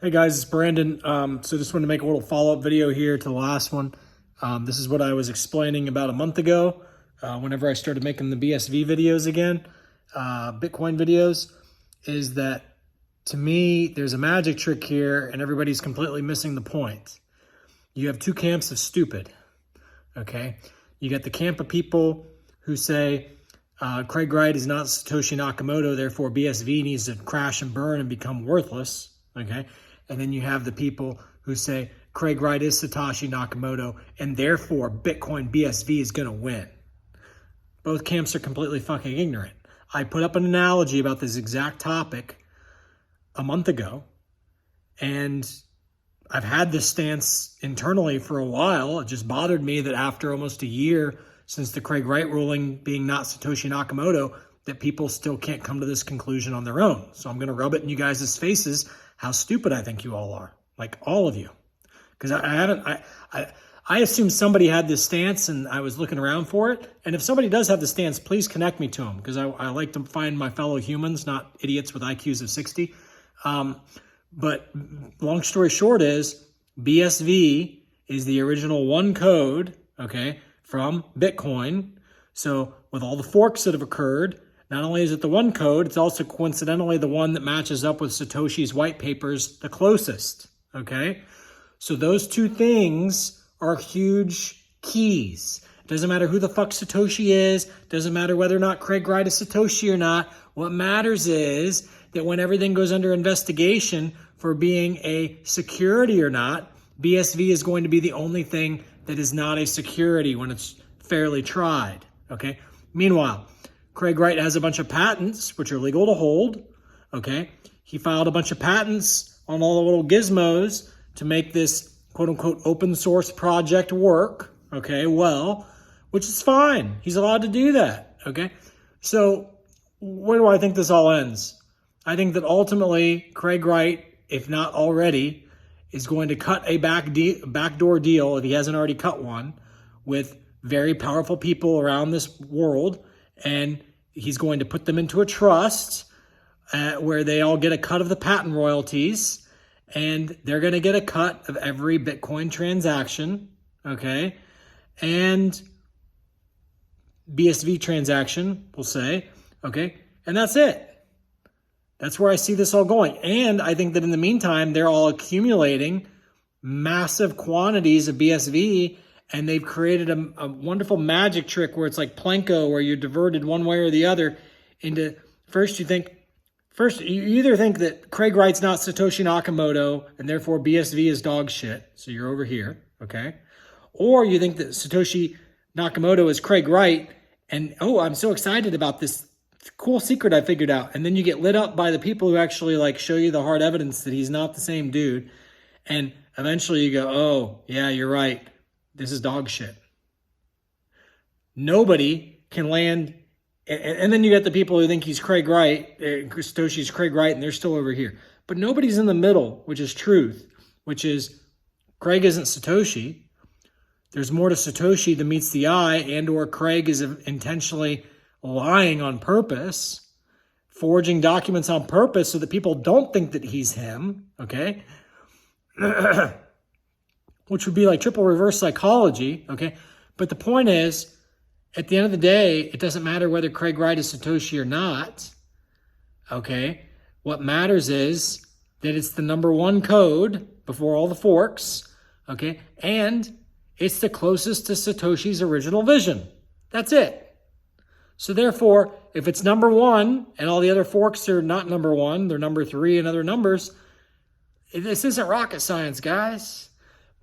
Hey guys, it's Brandon. So just wanted to make a little follow-up video here to the last one. This is what I was explaining about a month ago, whenever I started making the BSV videos again, Bitcoin videos, is that to me, there's a magic trick here and everybody's completely missing the point. You have two camps of stupid, okay? You got the camp of people who say, Craig Wright is not Satoshi Nakamoto, therefore BSV needs to crash and burn and become worthless, okay? And then you have the people who say Craig Wright is Satoshi Nakamoto and therefore Bitcoin BSV is gonna win. Both camps are completely fucking ignorant. I put up an analogy about this exact topic a month ago, and I've had this stance internally for a while. It just bothered me that after almost a year since the Craig Wright ruling being not Satoshi Nakamoto, that people still can't come to this conclusion on their own. So I'm going to rub it in you guys' faces how stupid I think you all are, like all of you. Because I assumed somebody had this stance and I was looking around for it. And if somebody does have the stance, please connect me to them, because I like to find my fellow humans, not idiots with IQs of 60. But long story short is BSV is the original one code, okay, from Bitcoin. So with all the forks that have occurred, not only is it the one code, it's also coincidentally the one that matches up with Satoshi's white papers the closest, okay? So those two things are huge keys. It doesn't matter who the fuck Satoshi is, doesn't matter whether or not Craig Wright is Satoshi or not. What matters is that when everything goes under investigation for being a security or not, BSV is going to be the only thing that is not a security when it's fairly tried, okay? Meanwhile, Craig Wright has a bunch of patents, which are legal to hold, okay? He filed a bunch of patents on all the little gizmos to make this quote-unquote open source project work, okay? Well, which is fine. He's allowed to do that, okay? So where do I think this all ends? I think that ultimately Craig Wright, if not already, is going to cut a backdoor deal, if he hasn't already cut one, with very powerful people around this world, and he's going to put them into a trust where they all get a cut of the patent royalties, and they're going to get a cut of every Bitcoin transaction, okay? And BSV transaction, we'll say, okay? And that's it. That's where I see this all going. And I think that in the meantime, they're all accumulating massive quantities of BSV, and they've created a wonderful magic trick where it's like Plinko, where you're diverted one way or the other into, first you either think that Craig Wright's not Satoshi Nakamoto and therefore BSV is dog shit, so you're over here, okay? Or you think that Satoshi Nakamoto is Craig Wright, and oh, I'm so excited about this cool secret I figured out. And then you get lit up by the people who actually like show you the hard evidence that he's not the same dude. And eventually you go, oh, yeah, you're right. This is dog shit. Nobody can land. And then you get the people who think he's Craig Wright, Satoshi's Craig Wright, and they're still over here. But nobody's in the middle, which is truth, which is Craig isn't Satoshi. There's more to Satoshi than meets the eye, and or Craig is intentionally lying on purpose, forging documents on purpose so that people don't think that he's him, okay? Which would be like triple reverse psychology, okay? But the point is, at the end of the day, it doesn't matter whether Craig Wright is Satoshi or not, okay? What matters is that it's the number one code before all the forks, okay? And it's the closest to Satoshi's original vision. That's it. So therefore, if it's number one and all the other forks are not number one, they're number three and other numbers, this isn't rocket science, guys.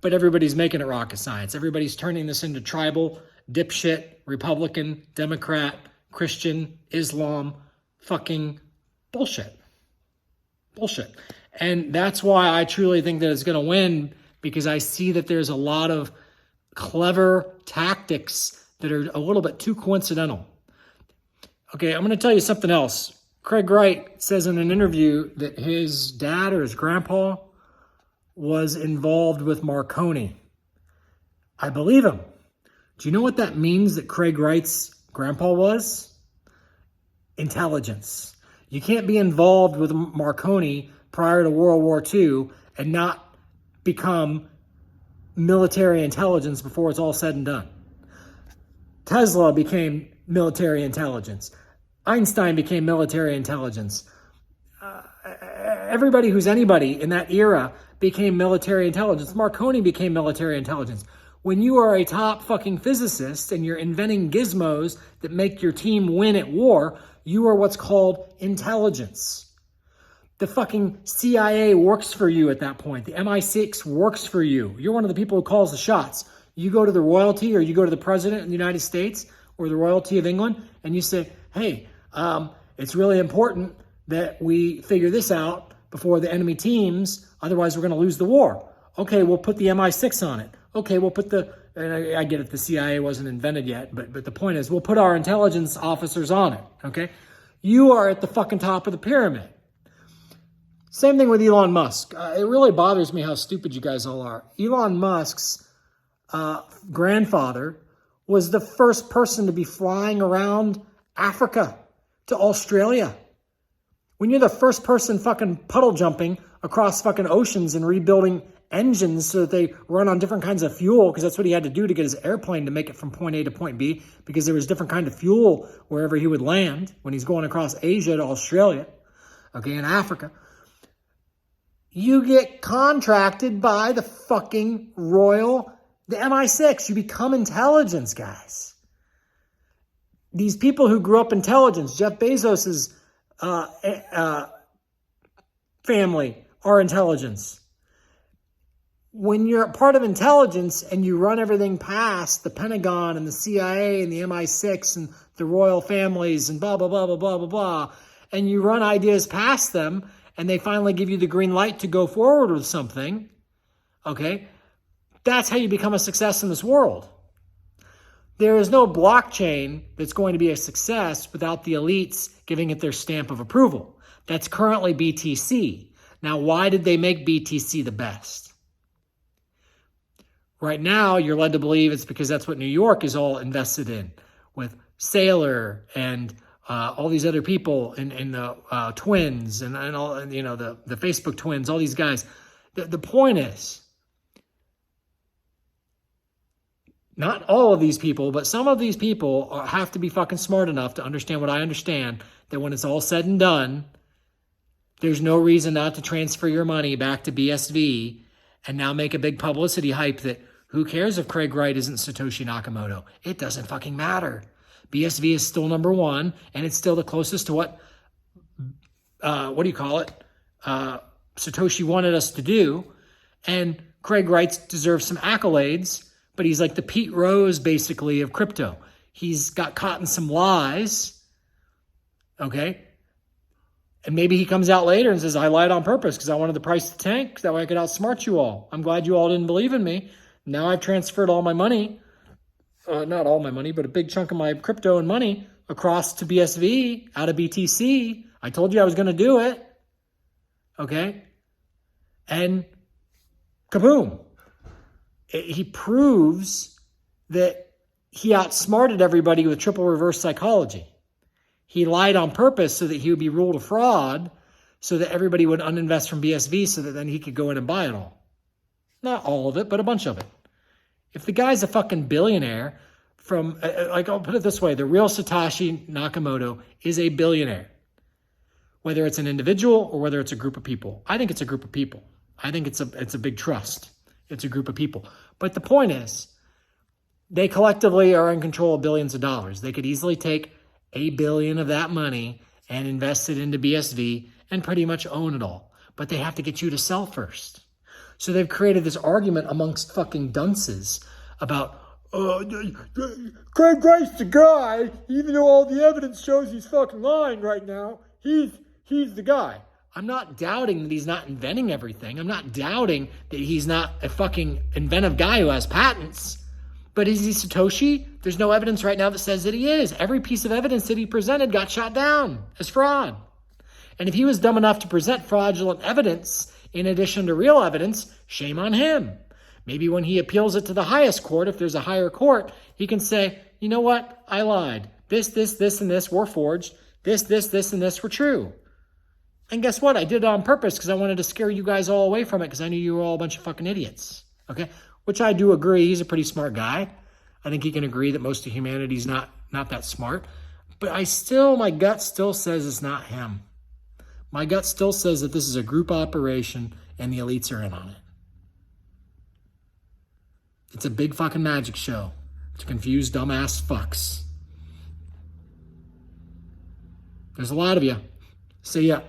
But everybody's making it rocket science. Everybody's turning this into tribal, dipshit, Republican, Democrat, Christian, Islam, fucking bullshit. Bullshit. And that's why I truly think that it's going to win, because I see that there's a lot of clever tactics that are a little bit too coincidental. Okay, I'm going to tell you something else. Craig Wright says in an interview that his dad or his grandpa was involved with Marconi. I believe him. Do you know what that means that Craig Wright's grandpa was? Intelligence. You can't be involved with Marconi prior to World War II and not become military intelligence before it's all said and done. Tesla became military intelligence. Einstein became military intelligence. Everybody who's anybody in that era became military intelligence. Marconi became military intelligence. When you are a top fucking physicist and you're inventing gizmos that make your team win at war, you are what's called intelligence. The fucking CIA works for you at that point. The MI6 works for you. You're one of the people who calls the shots. You go to the royalty, or you go to the president of the United States or the royalty of England, and you say, hey, it's really important that we figure this out before the enemy teams, otherwise we're going to lose the war. Okay, we'll put the MI6 on it. Okay, we'll put the, and I get it, the CIA wasn't invented yet, but the point is, we'll put our intelligence officers on it, okay? You are at the fucking top of the pyramid. Same thing with Elon Musk. It really bothers me how stupid you guys all are. Elon Musk's grandfather was the first person to be flying around Africa to Australia. When you're the first person fucking puddle jumping across fucking oceans and rebuilding engines so that they run on different kinds of fuel, because that's what he had to do to get his airplane to make it from point A to point B, because there was different kind of fuel wherever he would land when he's going across Asia to Australia, okay, in Africa. You get contracted by the fucking the MI6. You become intelligence, guys. These people who grew up intelligence, Jeff Bezos's family are intelligence. When you're a part of intelligence and you run everything past the Pentagon and the CIA and the MI6 and the royal families and blah, blah, blah, blah, blah, blah, blah, and you run ideas past them and they finally give you the green light to go forward with something, okay, that's how you become a success in this world. There is no blockchain that's going to be a success without the elites giving it their stamp of approval. That's currently BTC. Now, why did they make BTC the best? Right now, you're led to believe it's because that's what New York is all invested in, with Saylor and all these other people in the twins and all, and, you know, the Facebook twins, all these guys. The point is, not all of these people, but some of these people have to be fucking smart enough to understand what I understand, that when it's all said and done, there's no reason not to transfer your money back to BSV and now make a big publicity hype that who cares if Craig Wright isn't Satoshi Nakamoto? It doesn't fucking matter. BSV is still number one, and it's still the closest to what Satoshi wanted us to do. And Craig Wright deserves some accolades, but he's like the Pete Rose, basically, of crypto. He's got caught in some lies, okay? And maybe he comes out later and says, I lied on purpose because I wanted the price to tank. That way I could outsmart you all. I'm glad you all didn't believe in me. Now I've transferred all my money, not all my money, but a big chunk of my crypto and money across to BSV out of BTC. I told you I was going to do it, okay? And kaboom. He proves that he outsmarted everybody with triple reverse psychology. He lied on purpose so that he would be ruled a fraud, so that everybody would uninvest from BSV so that then he could go in and buy it all. Not all of it, but a bunch of it. If the guy's a fucking billionaire from, like, I'll put it this way, the real Satoshi Nakamoto is a billionaire. Whether it's an individual or whether it's a group of people. I think it's a group of people. I think it's a big trust. It's a group of people. But the point is, they collectively are in control of billions of dollars. They could easily take $1 billion of that money and invest it into BSV and pretty much own it all. But they have to get you to sell first. So they've created this argument amongst fucking dunces about, Craig Wright's the guy, even though all the evidence shows he's fucking lying right now, he's the guy. I'm not doubting that he's not inventing everything. I'm not doubting that he's not a fucking inventive guy who has patents. But is he Satoshi? There's no evidence right now that says that he is. Every piece of evidence that he presented got shot down as fraud. And if he was dumb enough to present fraudulent evidence in addition to real evidence, shame on him. Maybe when he appeals it to the highest court, if there's a higher court, he can say, you know what? I lied. This, and this were forged. This, and this were true. And guess what? I did it on purpose because I wanted to scare you guys all away from it because I knew you were all a bunch of fucking idiots. Okay? Which I do agree. He's a pretty smart guy. I think he can agree that most of humanity's not that smart. But my gut still says it's not him. My gut still says that this is a group operation and the elites are in on it. It's a big fucking magic show to confuse dumbass fucks. There's a lot of you. See ya.